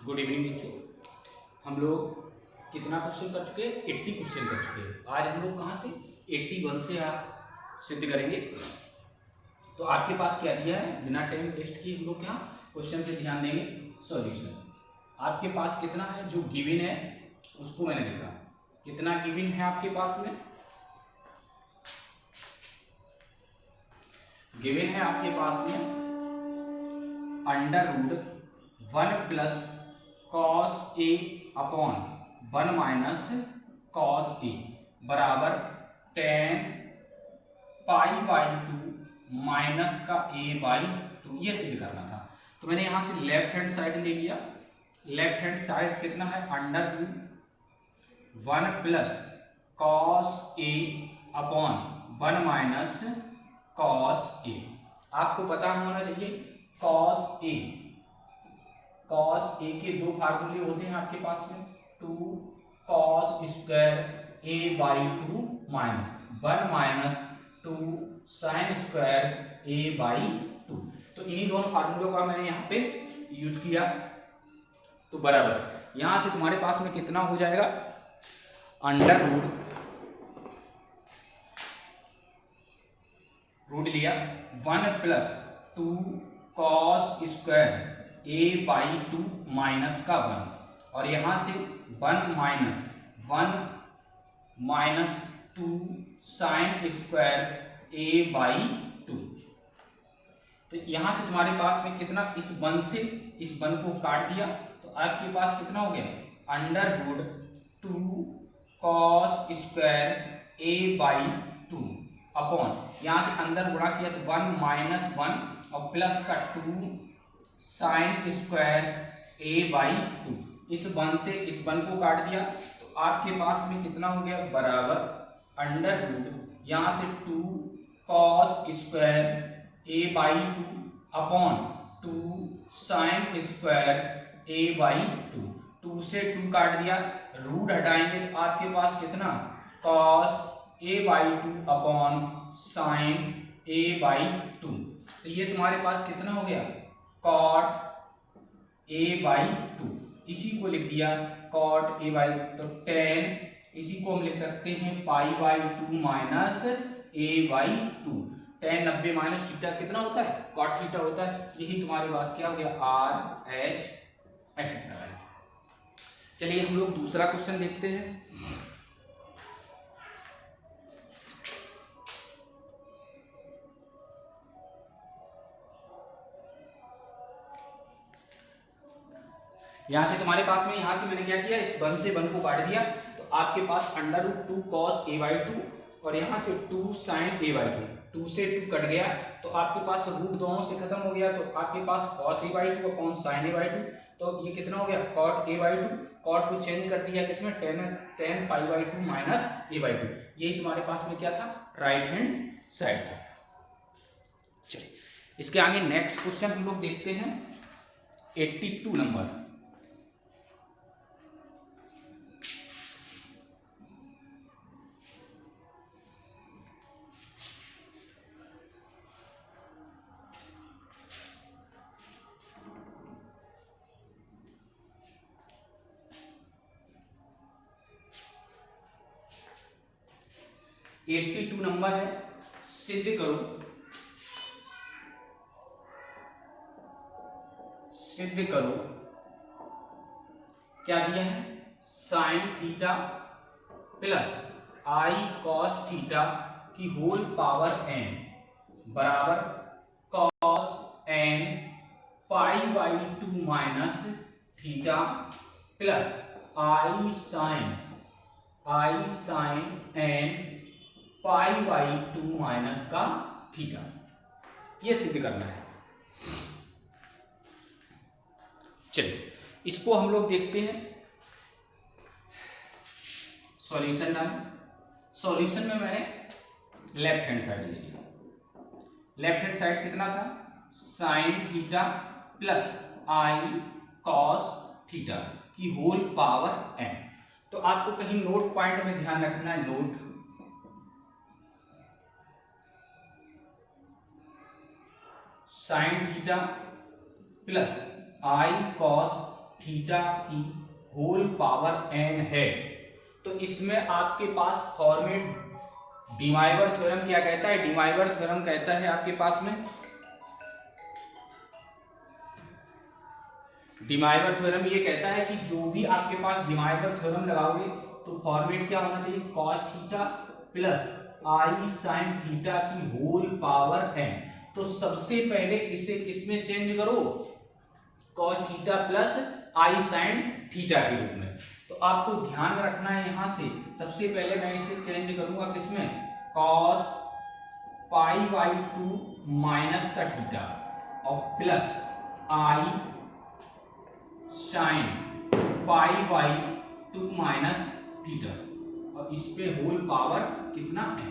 Good evening बच्चों। हम लोग कितना क्वेश्चन कर चुके हैं? 80 क्वेश्चन कर चुके हैं। आज हम लोग कहाँ से 81 से आप सिद्ध करेंगे। तो आपके पास क्या दिया है, बिना टाइम वेस्ट किए हम लोग क्या क्वेश्चन पे ध्यान देंगे। सॉल्यूशन आपके पास कितना है, जो गिवन है उसको मैंने लिखा। कितना गिवन है आपके पास में? गिवन है आपके पास में √1 plus cos A upon 1 minus cos A बराबर 10 पाई बाई 2 माइनस का ए बाई 2। ये सिद्ध करना था। तो मैंने यहां से लेफ्ट हैंड साइड ले लिया। लेफ्ट हैंड साइड कितना है, √1 plus cos A upon 1 minus cos A. आपको पता होना चाहिए कॉस ए के दो फार्मूले होते हैं आपके पास में, 2 cos square A by 2 minus 1 minus 2 sine square A by 2। तो इन्हीं दोनों फार्मूलों का मैंने यहाँ पे यूज किया। तो बराबर यहां से तुम्हारे पास में कितना हो जाएगा, रूट लिया 1 plus 2 cos square A by 2 minus का 1, और यहां से 1 minus 2 sine square A by 2। तो यहां से तुम्हारे पास में कितना, इस 1 से इस 1 को काट दिया तो आपके पास कितना हो गया, √2 cos square A by 2 upon, यहां से अंदर गुणा किया तो 1 माइनस 1 और प्लस का 2 साइन स्क्वायर ए बाई 2। इस 1 से इस 1 को काट दिया तो आपके पास में कितना हो गया, बराबर √ यहां से 2 cos square A by 2 upon 2 sine square A by 2। 2 से 2 काट दिया, रूट हटाएंगे तो आपके पास कितना, cos A by 2 upon sine A by 2। तो ये तुम्हारे पास कितना हो गया, कॉट ए बाई 2। इसी को लिख दिया कॉट ए बाई, तो 10 इसी को हम लिख सकते हैं पाई by 2 minus A by 2। 10 90 minus theta कितना होता है, कॉट थीटा होता है। यही तुम्हारे पास क्या हो गया, RH। चलिए हम लोग दूसरा क्वेश्चन देखते हैं। यहां से तुम्हारे पास में, यहां से मैंने क्या किया, इस 1 से 1 को काट दिया तो आपके पास √2 कॉस ए बाई 2 और यहां से 2 साइन ए बाई 2। 2 से 2 कट गया तो आपके पास रूट दोनों से खत्म हो गया, तो आपके पास cos A by 2 upon sine A by 2। तो ये कितना हो गया, कॉट ए बाई 2। कॉट को चेंज कर दिया किसमें, 10 pi by 2 minus A by 2। यही तुम्हारे पास में क्या था, राइट हैंड साइड था। चलिए इसके आगे नेक्स्ट क्वेश्चन हम लोग देखते हैं। 82 नंबर। एट्टी 82 नंबर है, सिद्ध करो क्या दिया है, sine theta plus i cos theta की होल पावर n बराबर cos n pi by 2 minus theta plus i sine n pi by 2 minus का थीटा। ये सिद्ध करना है। चलिए इसको हम लोग देखते हैं। सॉल्यूशन डाल, सॉल्यूशन में मैंने लेफ्ट हैंड साइड ले लिया। लेफ्ट हैंड साइड कितना था, sign theta plus i cos theta की होल पावर n। तो आपको कहीं नोट पॉइंट में ध्यान रखना है, note sign theta plus i cos theta की होल पावर n है। तो इसमें आपके पास फॉर्मेट डिमाइवर थ्योरम क्या कहता है? डिमाइवर थ्योरम कहता है आपके पास में, डिमाइवर थ्योरम ये कहता है कि जो भी आपके पास डिमाइवर थ्योरम लगाओगे तो फॉर्मेट क्या होना चाहिए? Cos theta plus i sine theta की होल पावर n। तो सबसे पहले इसे किसमें चेंज करो? Cos theta plus i sine theta के रूप में। तो आपको ध्यान रखना है यहां से, सबसे पहले मैं इसे चेंज करूंगा किसमें? कॉस पाई बाई 2 माइनस का थीटा और plus i sine pi by 2 minus theta और इस पे होल पावर कितना है।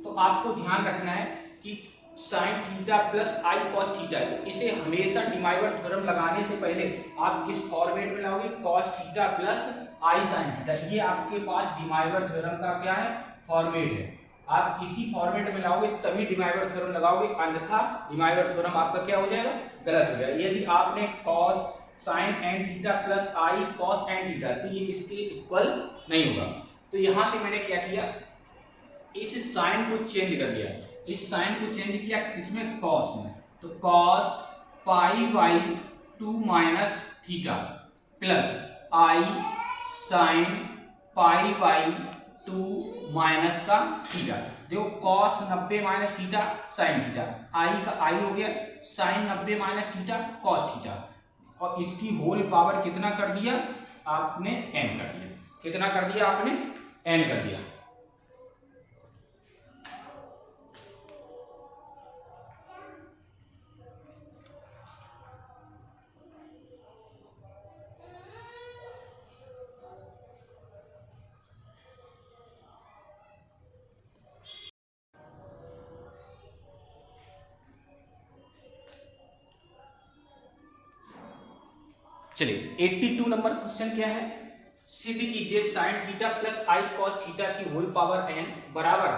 तो आपको ध्यान रखना है कि sign theta plus i cos theta है, तो इसे हमेशा डिमाइवर थ्योरम लगाने से पहले आप किस फॉर्मेट में लाओगे? Cos theta plus i sine theta. ये आपके पास डिमाइवर थ्योरम का क्या है? फॉर्मेट है। आप इसी फॉर्मेट में लाओगे तभी डिमाइवर थ्योरम लगाओगे, अन्यथा डिमाइवर थ्योरम आपका क्या हो जाएगा? गलत हो जाएगा। यदि आपने cos sine n theta plus i cos n theta, तो ये इसके इक्वल नहीं होगा। तो यहां से मैंने क्या किया? इस साइन को चेंज कर दिया, इस साइन को चेंज किया किसमें? कॉस में। तो cos pi by 2 minus theta plus i sine pi by 2 minus का थीटा। देखो cos 90 minus theta sine theta, i का आई हो गया, sine 90 minus theta cos theta, और इसकी होल पावर कितना कर दिया आपने? n कर दिया। कितना कर दिया आपने? n कर दिया। चलिए 82 नंबर क्वेश्चन क्या है? सिद्ध कीजिए sine theta plus i cos theta की होल पावर n बराबर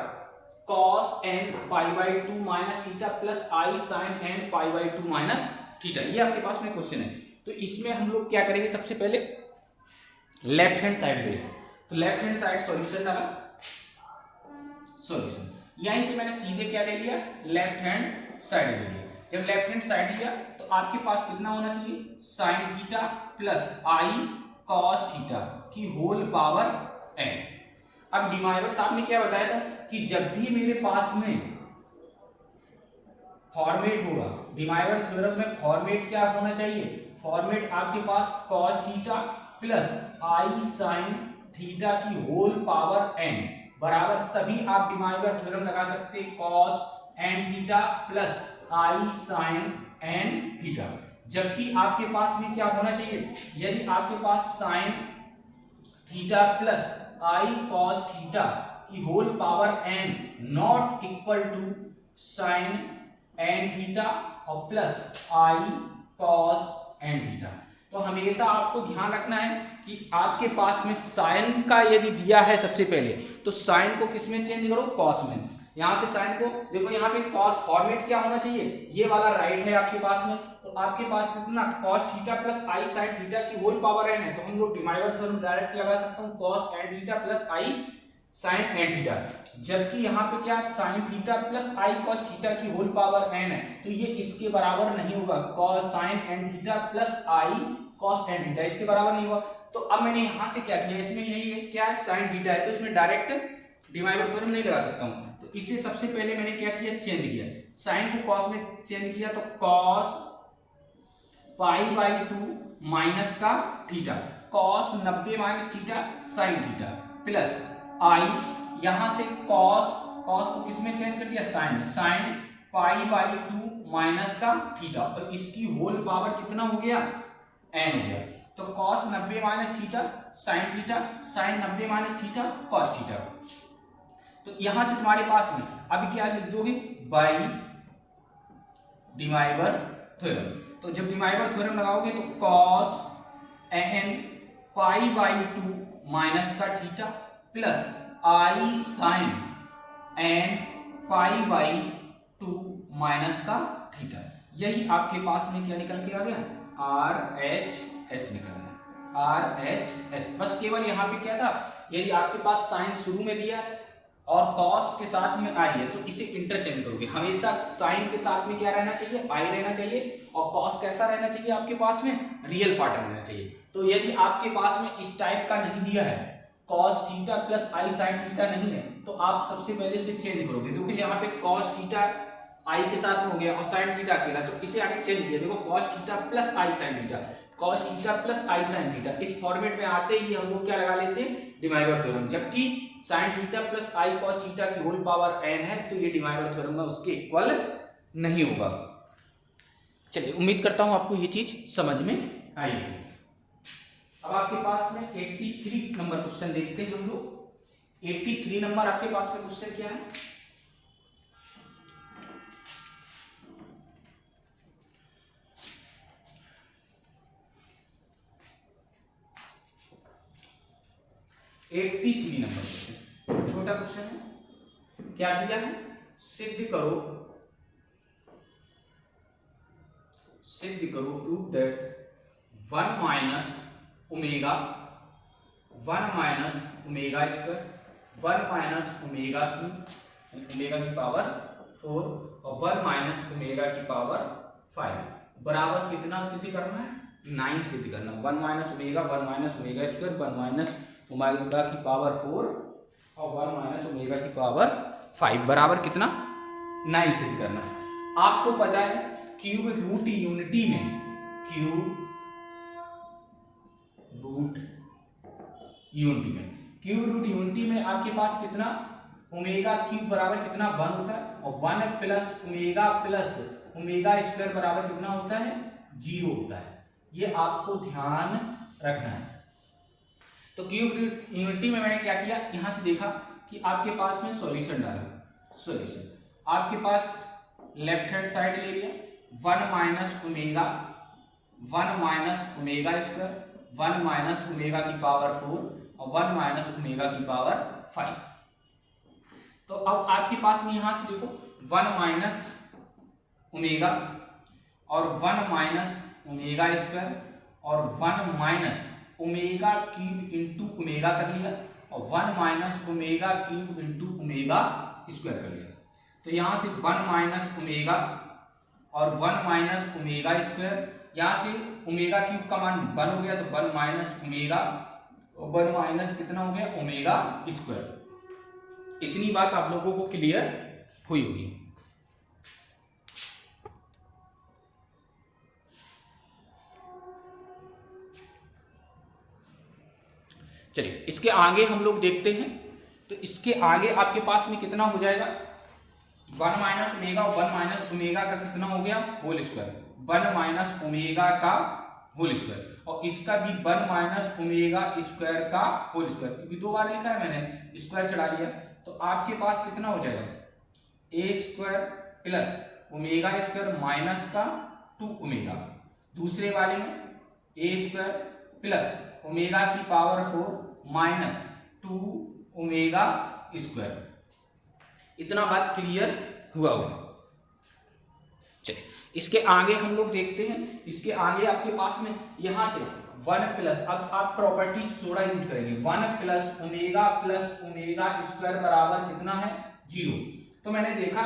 cos n pi by 2 minus theta plus i sine n pi by 2 minus theta. ये आपके पास में क्वेश्चन है। तो इसमें हम लोग क्या करेंगे? सबसे पहले लेफ्ट हैंड साइड ले, तो लेफ्ट हैंड साइड सॉल्यूशन डाला, सॉल्यूशन यहीं से मैंने सीधे क्या ले लिया? लेफ्ट हैंड साइड ले लिया। जब लेफ्ट हैंड साइड लिया तो आपके पास कितना होना चाहिए? Sign theta plus i cos theta की होल पावर n। अब डिमाइवर साहब ने क्या बताया था कि जब भी मेरे पास में फॉर्मेट होगा, डिमाइवर थ्योरम में फॉर्मेट क्या होना चाहिए? फॉर्मेट आपके पास cos theta plus i sine theta की होल पावर n बराबर, तभी आप डिमाइवर थ्योरम लगा सकते हैं cos n theta plus i sine n theta. जबकि आपके पास में क्या होना चाहिए? यदि आपके पास sine theta plus i cos theta की whole power n not equal to sine n theta और plus i cos n theta, तो हमेशा आपको ध्यान रखना है कि आपके पास में साइन का यदि दिया है सबसे पहले, तो साइन को किस में चेंज करो? कॉस में। यहां से साइन को देखो, यहाँ पे कॉस फॉर्मेट क्या होना चाहिए? ये वाला राइट है आपके पास में, तो आपके पास कितना? Cos theta plus i sine theta की होल पावर n है, तो हम लोग डिमाइवर थ्योरम डायरेक्ट लगा सकता हूँ cos n theta plus i sine n theta. जबकि यहाँ पे क्या? Sine theta plus i cos theta की होल पावर n है, तो ये इसके बराबर नहीं होगा। Cos sine n theta plus i cos n theta इसके बराबर नहीं हुआ। तो अब मैंने यहाँ से क्या किया? इसमें यही है, क्या है? साइन थीटा है, तो इसमें डायरेक्ट डिमाइवर थ्योरम नहीं लगा सकता हूँ। तो इसे सबसे पहले मैंने क्या किया? चेंज किया, साइन को कॉस में चेंज किया, तो कॉस पाई बाई 2 माइनस का theta, cos 90 minus theta sine theta plus i, यहां से कॉस को किस में चेंज कर दिया? Sine, sine pi by 2 minus का थीटा, और इसकी होल पावर कितना हो गया? n हो गया। तो cos 90 minus theta sine theta, sine 90 minus theta cos theta. तो यहां से तुम्हारे पास में अभी क्या लिख दोगे? By De Moivre theorem. तो जब डिमाइवर थ्योरम लगाओगे तो cos n pi by 2 minus का theta plus i sine n pi by 2 minus का थीटा, यही आपके पास में क्या निकल के आ गया? RH एस निकलना है, आर एच एस। बस केवल यहाँ पे क्या था, यदि आपके पास साइन शुरू में दिया है और कॉस के साथ में आई है तो इसे इंटरचेंज करोगे। हमेशा साइन के साथ में क्या रहना चाहिए, आई रहना चाहिए, और कॉस कैसा रहना चाहिए आपके पास में, रियल पार्ट रहना चाहिए। तो यदि आपके पास में इस टाइप का नहीं दिया है, cos theta plus i sine theta नहीं है, तो आप सबसे पहले इसे चेंज करोगे। देखो यहाँ पे कॉस थीटा आई के साथ में हो गया और साइन थीटा अकेला, तो इसे आगे चेंज किया। देखो cos theta plus i sine theta, cos theta plus i sine theta, इस फॉर्मेट में आते ही हम लोग क्या लगा लेते हैं, डिवाइवर थ्योरम। जबकि sine theta plus i cos theta की होल पावर n है, तो ये डिवाइवर थ्योरम में उसके इक्वल नहीं होगा। चलिए, उम्मीद करता हूं आपको ये चीज समझ में आई होगी। अब आपके पास में 83 नंबर क्वेश्चन देखते हैं हम लोग। 83 नंबर आपके पास में क्वेश्चन क्या है, नंबर क्वेश्चन, छोटा क्वेश्चन है। क्या दिया है, सिद्ध करो prove that 1 minus omega square 1 minus omega की पावर 4 और 1 माइनस ओमेगा की पावर 5 बराबर कितना सिद्ध करना है, 9 सिद्ध करना। 1 minus omega square 1 minus omega की पावर 4 और 1 माइनस ओमेगा की पावर 5 बराबर कितना, 9 सिद्ध करना। आपको पता है क्यूब रूट यूनिटी में आपके पास कितना, ओमेगा क्यूब बराबर कितना 1 होता है, और 1 प्लस ओमेगा स्क्वायर बराबर कितना होता है, 0 होता है। ये आपको ध्यान रखना है। तो क्यूब यूनिटी में मैंने क्या किया, यहां से देखा कि आपके पास में सॉल्यूशन डाला। सॉल्यूशन आपके पास लेफ्ट हैंड साइड ले लिया, 1 minus omega square 1 minus omega की पावर 4 और 1 माइनस ओमेगा की पावर 5। तो अब आपके पास में यहां से देखो 1 माइनस ओमेगा और 1 माइनस ओमेगा स्क्वायर और 1 minus omega cube into omega कर लिया और 1 minus omega cube into omega square कर लिया। तो यहां से 1 माइनस ओमेगा और 1 माइनस ओमेगा स्क्वायर, यहां से ओमेगा क्यूब का मान 1 हो गया, तो 1 माइनस ओमेगा और 1 माइनस कितना हो गया, ओमेगा स्क्वायर। इतनी बात आप लोगों को क्लियर हुई होगी। चलिए, इसके आगे हम लोग देखते हैं। तो इसके आगे आपके पास में कितना हो जाएगा, 1 माइनस ओमेगा और 1 माइनस ओमेगा का कितना हो गया, होल स्क्वायर, 1 माइनस ओमेगा का होल स्क्वायर, और इसका भी 1 माइनस ओमेगा स्क्वायर का होल स्क्वायर, क्योंकि 2 बार लिखा है मैंने, स्क्वायर चढ़ा लिया। तो आपके पास कितना हो जाएगा, A square plus omega square minus का 2 ओमेगा, दूसरे वाले में ए स्क्वायर प्लस ओमेगा की पावर 4 माइनस 2 ओमेगा स्क्वायर। इतना बात क्लियर हुआ होगा। चलिए, इसके आगे हम लोग देखते हैं। इसके आगे आपके पास में यहां से 1 प्लस, अब आप प्रॉपर्टीज थोड़ा यूज करेंगे, 1 प्लस ओमेगा स्क्वायर बराबर कितना है, 0। तो मैंने देखा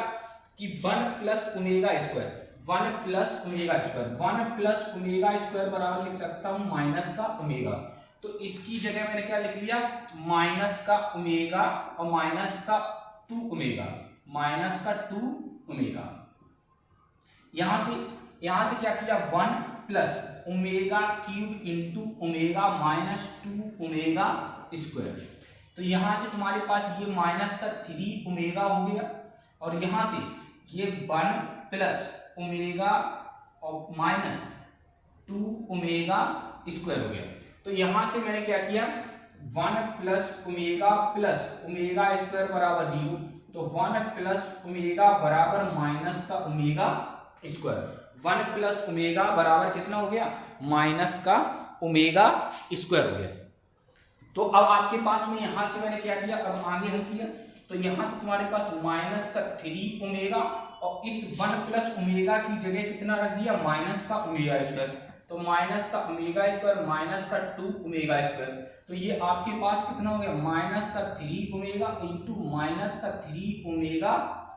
कि 1 plus omega square 1 plus omega square बराबर लिख सकता हूं माइनस का ओमेगा। तो इसकी जगह मैंने क्या लिख लिया, माइनस का ओमेगा और माइनस का 2 ओमेगा। यहां से क्या किया, 1 plus omega cube into omega minus 2 omega square. तो यहां से तुम्हारे पास ये माइनस का 3 ओमेगा हो गया, और यहां से ये 1 प्लस ओमेगा और माइनस 2 ओमेगा स्क्वायर हो गया। तो यहां से मैंने क्या किया, 1 प्लस ओमेगा स्क्वायर बराबर 0, तो 1 प्लस ओमेगा बराबर माइनस का ओमेगा स्क्वायर। 1 प्लस ओमेगा बराबर कितना हो गया, माइनस का ओमेगा स्क्वायर हो गया। तो अब आपके पास में यहां से मैंने क्या किया, अब आगे हल किया, तो यहां से तुम्हारे पास माइनस का 3 ओमेगा और इस 1 प्लस ओमेगा की जगह कितना रख दिया, माइनस का ओमेगा स्क्वायर। तो माइनस का ओमेगा स्क्वायर माइनस का 2 ओमेगा स्क्वायर, तो ये आपके पास कितना हो गया माइनस का 3 ओमेगा इंटू माइनस का 3 ओमेगा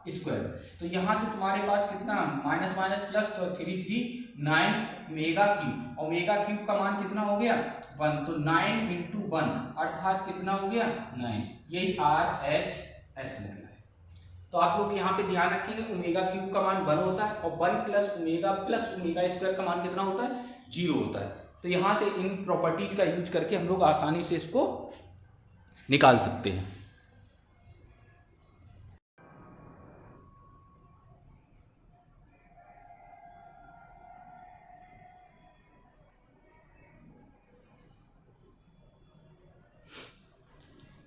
स्क्वायर। तो यहाँ से तुम्हारे पास कितना माइनस माइनस प्लस, तो 3 3 9 ओमेगा क्यूब, ओमेगा क्यूब का मान कितना हो गया 1, तो 9 इंटू 1 अर्थात कितना हो गया 9, यही RHS निकला है। तो आप लोग यहाँ पे ध्यान रखेंगे ओमेगा क्यूब का मान 1 होता है और 1 प्लस ओमेगा स्क्वायर का मान कितना होता है 0 होता है। तो यहाँ से इन प्रॉपर्टीज का यूज करके हम लोग आसानी से इसको निकाल सकते हैं।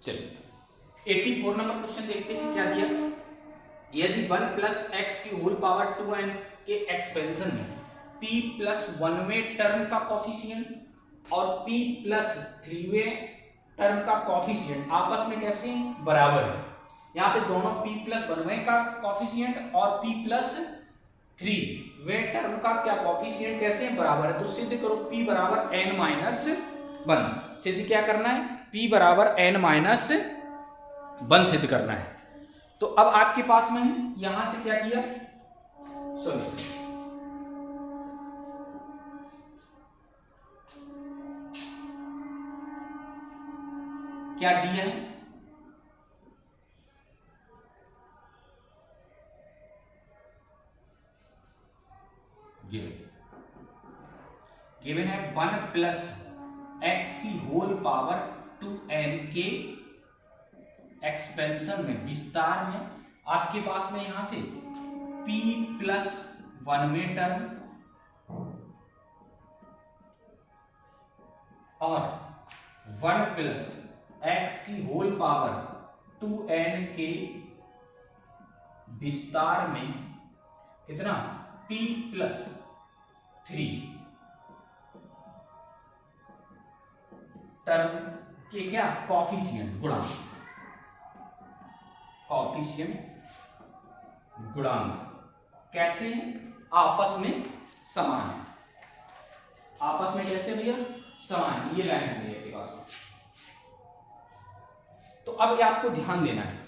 चलिए 84 नंबर क्वेश्चन देखते हैं क्या दिया। यदि 1 प्लस एक्स की होल पावर 2n के एक्सपेंशन में p प्लस 1वें टर्म का कॉफिशिएंट और p प्लस 3वें टर्म का कॉफिशिएंट आपस में कैसे बराबर है। यहाँ पे दोनों p प्लस 1वें का कॉफिशिएंट और p प्लस 3वें टर्म का क्या कॉफिशिएंट कैसे बराबर है। तो सिद्ध करो p बराबर n माइनस 1, सिद्ध क्या करना है p बराबर n माइनस 1 सिद्ध करना है। तो अब आपके पास में यहां से क्या किया सॉल्यूशन, क्या दिया है गिवन है 1 प्लस एक्स की होल पावर 2n के एक्सपेंशन में विस्तार में आपके पास में यहां से p प्लस 1वें टर्म और 1 प्लस एक्स की होल पावर 2n के विस्तार में कितना p प्लस 3 टर्म के क्या कॉफिशिएंट गुणांक, कॉफिशिएंट गुणांक कैसे आपस में समान है, आपस में कैसे भैया समान, ये लाइन है भैया के पास। तो अब ये आपको ध्यान देना है,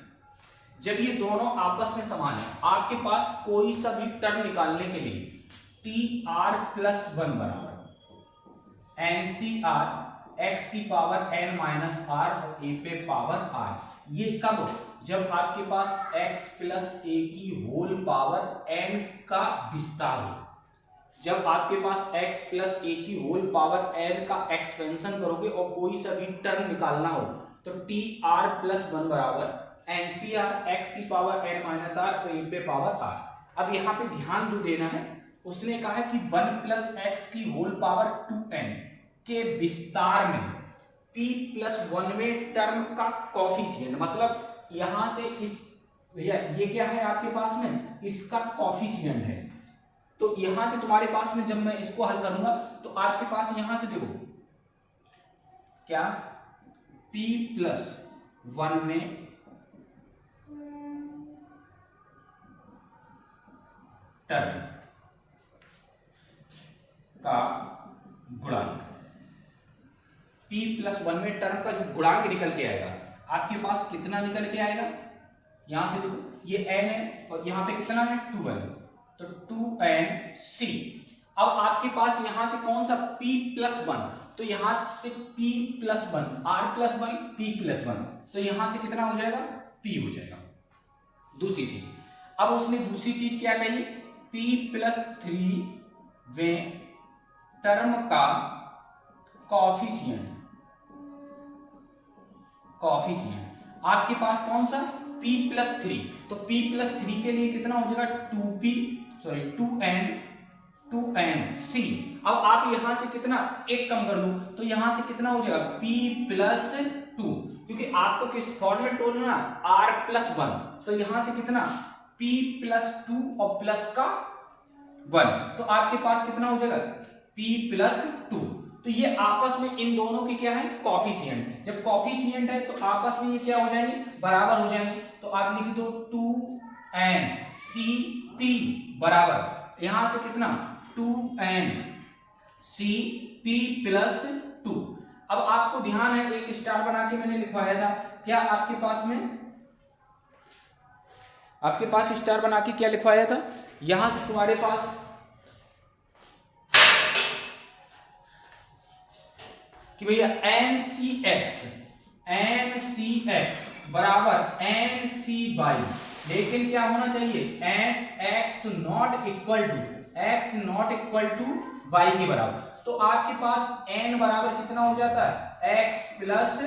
जब ये दोनों आपस में समान है आपके पास कोई सा भी टर्म निकालने के लिए TR प्लस 1 बराबर NCR x की पावर n माइनस r और a पे पावर r, ये कब जब आपके पास x प्लस a की होल पावर n का विस्तार हो, जब आपके पास x प्लस a की होल पावर n का एक्सपेंशन करोगे और कोई सा भी टर्म निकालना हो तो TR प्लस 1 बराबर NCR x की पावर n माइनस r और a पे पावर r। अब यहाँ पे ध्यान जो देना है उसने कहा है कि 1 प्लस एक्स की होल पावर 2n के विस्तार में p प्लस 1वें टर्म का कॉफिशिएंट, मतलब यहां से इस ये क्या है आपके पास में इसका कॉफिशिएंट है। तो यहां से तुम्हारे पास में जब मैं इसको हल करूंगा तो आपके पास यहां से देखो क्या p प्लस 1 में टर्म का गुणांक, p प्लस 1वें टर्म का जो गुणांक निकल के आएगा आपके पास कितना निकल के आएगा, यहां से देखो ये n है और यहां पे कितना है 2n, तो 2nc। अब आपके पास यहां से कौन सा p प्लस 1, तो यहां से p plus 1 r plus 1 p plus 1, तो यहां से कितना हो जाएगा p हो जाएगा। दूसरी चीज, अब उसने दूसरी चीज क्या कही p प्लस 3वें टर्म का कॉफिशिएंट, कॉफिशिएंट आपके पास कौन सा p प्लस 3, तो p प्लस 3 के लिए कितना हो जाएगा 2nc। अब आप यहां से कितना एक कम कर दो तो यहां से कितना हो जाएगा p प्लस 2, क्योंकि आपको किस फॉर्मेट बोलना r प्लस 1, तो यहां से कितना p प्लस 2 और प्लस का 1, तो आपके पास कितना हो जाएगा p प्लस 2। तो ये आपस में इन दोनों के क्या है कॉफिशिएंट, जब कॉफिशिएंट है तो आपस में ये क्या हो जाएंगे बराबर हो जाएंगे। तो आप लिख दो 2ncp बराबर यहां से कितना 2n सी पी प्लस 2। अब आपको ध्यान है, एक स्टार बना के मैंने लिखवाया था, क्या आपके पास स्टार बना के क्या लिखवाया था, यहां से तुम्हारे पास कि भैया एन सी एक्स बराबर एन सी बाई, लेकिन क्या होना चाहिए, n x not equal to y के बराबर। तो आपके पास n बराबर कितना हो जाता है, x प्लस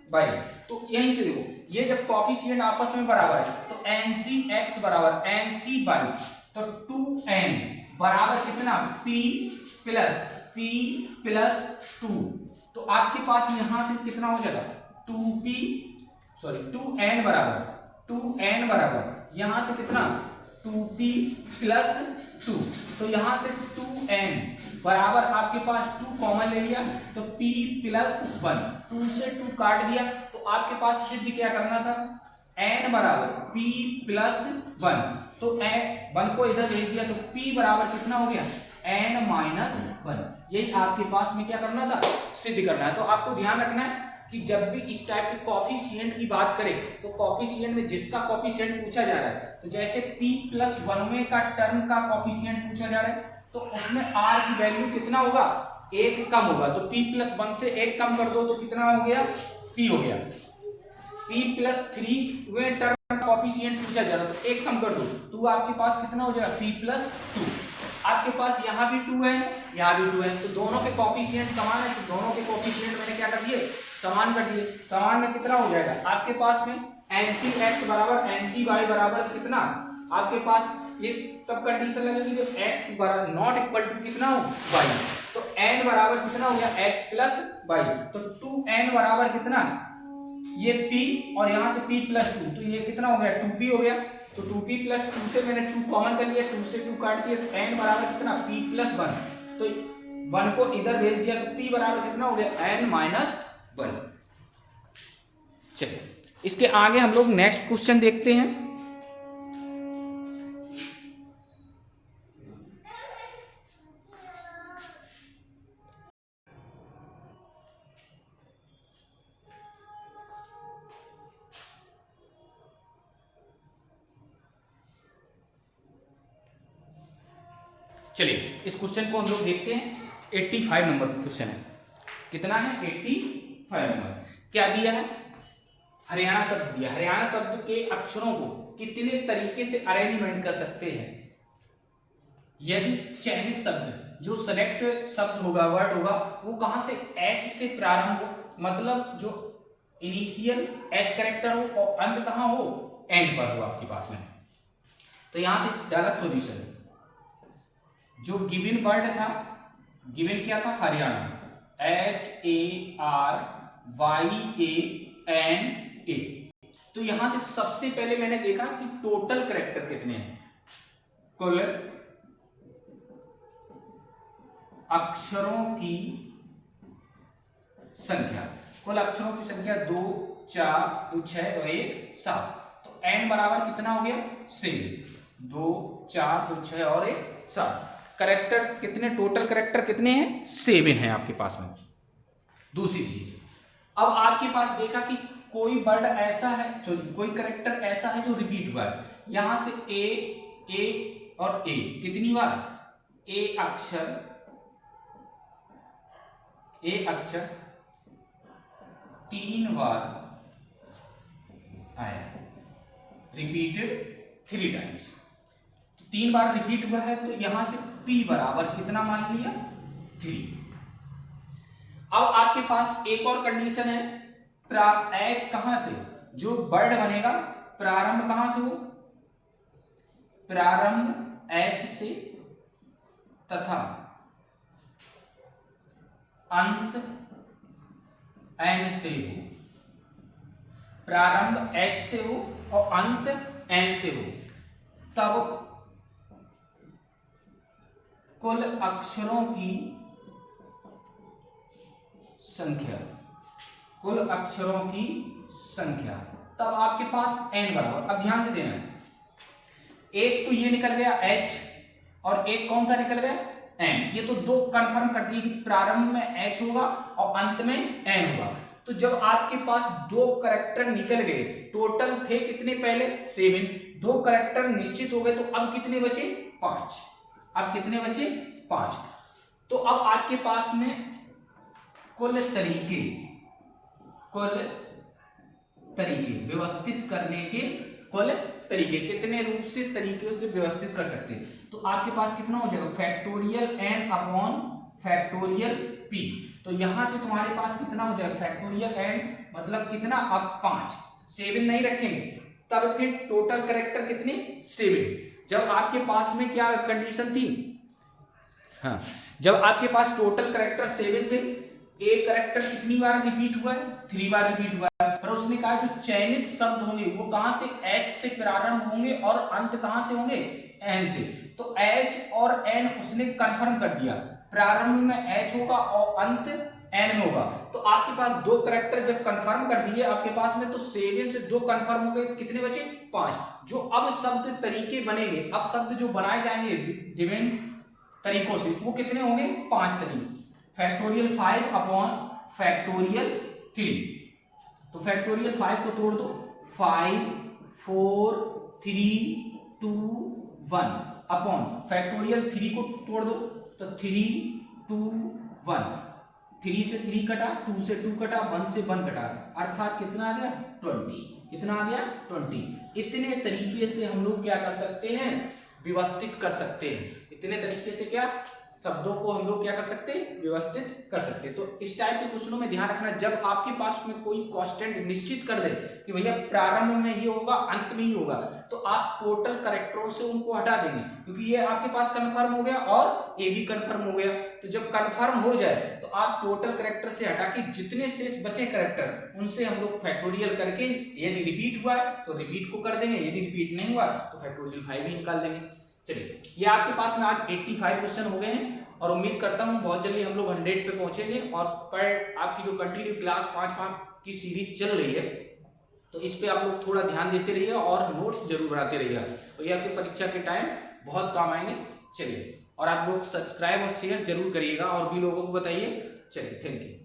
वाई। तो यहीं से देखो, ये जब कॉफिशिएंट आपस में बराबर है तो nc x बराबर nc बाई, तो 2n बराबर कितना, p प्लस 2। तो आपके पास यहां से कितना हो जाएगा, 2n बराबर यहां से कितना, 2p प्लस 2। तो यहां से 2n बराबर आपके पास 2 कॉमन ले लिया तो p प्लस 1, 2 से 2 काट दिया। तो आपके पास सिद्ध क्या करना था, n बराबर p प्लस 1, तो 1 को इधर भेज दिया तो p बराबर कितना हो गया, n माइनस 1। यही आपके पास में क्या करना था, सिद्ध करना है। तो आपको ध्यान रखना है कि जब भी इस टाइप के कॉफिशिएंट की बात करें तो कॉफिशिएंट में जिसका कॉफिशिएंट पूछा जा रहा है, तो जैसे p प्लस 1 में का टर्म का कॉफिशिएंट पूछा जा रहा है तो उसमें r की वैल्यू कितना होगा, 1 कम होगा। तो p प्लस 1 से 1 कम कर दो तो कितना हो गया, p हो गया। p प्लस 3 में टर्म का कॉफिशिएंट पूछा जा रहा है तो 1 कम कर दो तो आपके पास कितना हो जाएगा, p प्लस 2। आपके पास यहाँ भी 2 है, यहाँ भी 2 है, तो दोनों के कॉफिशिएंट समान है, तो दोनों के कॉफिशिएंट मैंने क्या कर दिए, समान कर दिए। समान में कितना हो जाएगा आपके पास में, nc x बराबर nc y बराबर कितना, आपके पास ये तब कंडीशन लगेगी जो x बराबर नॉट इक्वल टू कितना हो, y। तो n बराबर कितना हो गया, x प्लस y, तो 2n बराबर कितना, ये p और यहाँ से p प्लस 2, तो ये कितना हो गया, 2p हो गया। तो 2p प्लस 2 से मैंने 2 कॉमन कर लिया, 2 से 2 काट दिया तो n बराबर कितना, p प्लस 1, तो 1 को इधर भेज दिया तो p बराबर कितना हो गया, n माइनस 1। चलिए इसके आगे हम लोग नेक्स्ट क्वेश्चन देखते हैं। चलिए इस क्वेश्चन को हम लोग देखते हैं। 85 नंबर क्वेश्चन है, कितना है, 85 नंबर। क्या दिया है, हरियाणा शब्द दिया। हरियाणा शब्द के अक्षरों को कितने तरीके से अरेंजमेंट कर सकते हैं। यदि चयनित शब्द जो सेलेक्ट शब्द होगा, वर्ड होगा, वो कहां से, एच से प्रारंभ हो, मतलब जो इनिशियल एच कैरेक्टर हो और अंत कहां हो, एंड पर हो आपके पास में। तो यहां से डाला सॉल्यूशन, जो गिवन वर्ड था, गिवन क्या था, हरियाणा, HARYANA। तो यहां से सबसे पहले मैंने देखा कि टोटल कैरेक्टर कितने हैं, कुल अक्षरों की संख्या, कुल अक्षरों की संख्या 2 4 2 6 और 1 7। तो n बराबर कितना हो गया, 6, 2 4 2 6 और 1 7। करेक्टर कितने, टोटल करेक्टर कितने हैं, 7 हैं आपके पास में। दूसरी चीज, अब आपके पास देखा कि कोई वर्ड ऐसा है, कोई करेक्टर ऐसा है जो रिपीट हुआ है। यहां से ए और ए कितनी बार, ए अक्षर 3 बार आया, रिपीटेड 3 टाइम्स। 3 बार रिपीट हुआ है तो यहां से p बराबर कितना मान लिया, 3। अब आपके पास एक और कंडीशन है, h कहां से, जो वर्ड बनेगा प्रारंभ कहां से हो, प्रारंभ h से तथा अंत n से हो, प्रारंभ h से हो और अंत n से हो, तब कुल अक्षरों की संख्या, कुल अक्षरों की संख्या, तब आपके पास n बराबर। अब ध्यान से देना, एक तो ये निकल गया h और एक कौन सा निकल गया, एन। ये तो दो कंफर्म कर दिए कि प्रारंभ में एच होगा और अंत में एन होगा। तो जब आपके पास दो करैक्टर निकल गए, टोटल थे कितने पहले 7, दो करैक्टर निश्चित हो गए, तो अब कितने बचे 5। अब कितने बचे 5। तो अब आपके पास में कुल तरीके व्यवस्थित करने के कुल तरीके कितने रूप से तरीके से व्यवस्थित कर सकते हैं। तो आपके पास कितना हो जाएगा, factorial n upon factorial p. तो यहां से तुम्हारे पास कितना हो जाएगा, फैक्टोरियल एन मतलब कितना, अब 5, 7 नहीं रखेंगे, तब थे टोटल कैरेक्टर कितने 7। जब आपके पास में क्या कंडीशन थी, हाँ, जब आपके पास टोटल कैरेक्टर 7 थे, एक कैरेक्टर कितनी बार रिपीट हुआ है, 3 बार रिपीट हुआ है। पर उसने कहा जो चयनित शब्द होंगे वो कहां से, एच से प्रारंभ होंगे और अंत कहां से होंगे, एन से। तो एच और एन उसने कंफर्म कर दिया, प्रारंभ में एच होगा और अंत एन में होगा। तो आपके पास दो कैरेक्टर जब कंफर्म कर दिए आपके पास में, तो 7 से 2 कंफर्म हो गए, कितने बचे 5। जो अब शब्द तरीके बनेंगे, अब शब्द जो बनाए जाएंगे विभिन्न तरीकों से, वो कितने होंगे 5 तरीके। Factorial 5 upon factorial 3। तो फैक्टोरियल 5 को तोड़ दो, 5 4 3 2 1 अपॉन फैक्टोरियल 3 को तोड़ दो, तो 3 2 1, 3 से 3 कटा, 2 से 2 कटा, 1 से 1 कटा, अर्थात कितना आ गया 20। कितना आ गया 20। इतने तरीके से हम लोग क्या कर सकते हैं, व्यवस्थित कर सकते हैं। इतने तरीके से क्या शब्दों को हम लोग क्या कर सकते हैं, व्यवस्थित कर सकते हैं। तो इस टाइप के क्वेश्चनों में ध्यान रखना, जब आपके पास में कोई कांस्टेंट निश्चित कर दे कि भैया प्रारंभ में ये होगा अंत में ही होगा, तो आप टोटल कैरेक्टरों से उनको हटा देंगे, क्योंकि ये आपके पास कंफर्म हो गया और ये भी कंफर्म हो गया। तो जब कंफर्म हो जाए तो आप टोटल कैरेक्टर से हटा के जितने शेष बचे कैरेक्टर उनसे हम लोग फैक्टोरियल करके, यदि रिपीट हुआ है तो रिपीट को कर देंगे, यदि रिपीट नहीं हुआ तो फैक्टोरियल 5 ही निकाल देंगे। चलिए, ये आपके पास में आज 85 क्वेश्चन हो गए हैं और उम्मीद करता हूँ बहुत जल्दी हम लोग 100 पे पहुंचेंगे। और पर आपकी जो कंटिन्यू क्लास 5 की सीरीज चल रही है, तो इस पे आप लोग थोड़ा ध्यान देते रहिए और नोट्स जरूर बनाते रहिएगा, तो ये आपके परीक्षा के टाइम बहुत काम आएंगे। चलिए, और आप लोग सब्सक्राइब और शेयर जरूर करिएगा और भी लोगों को बताइए। चलिए, थैंक यू।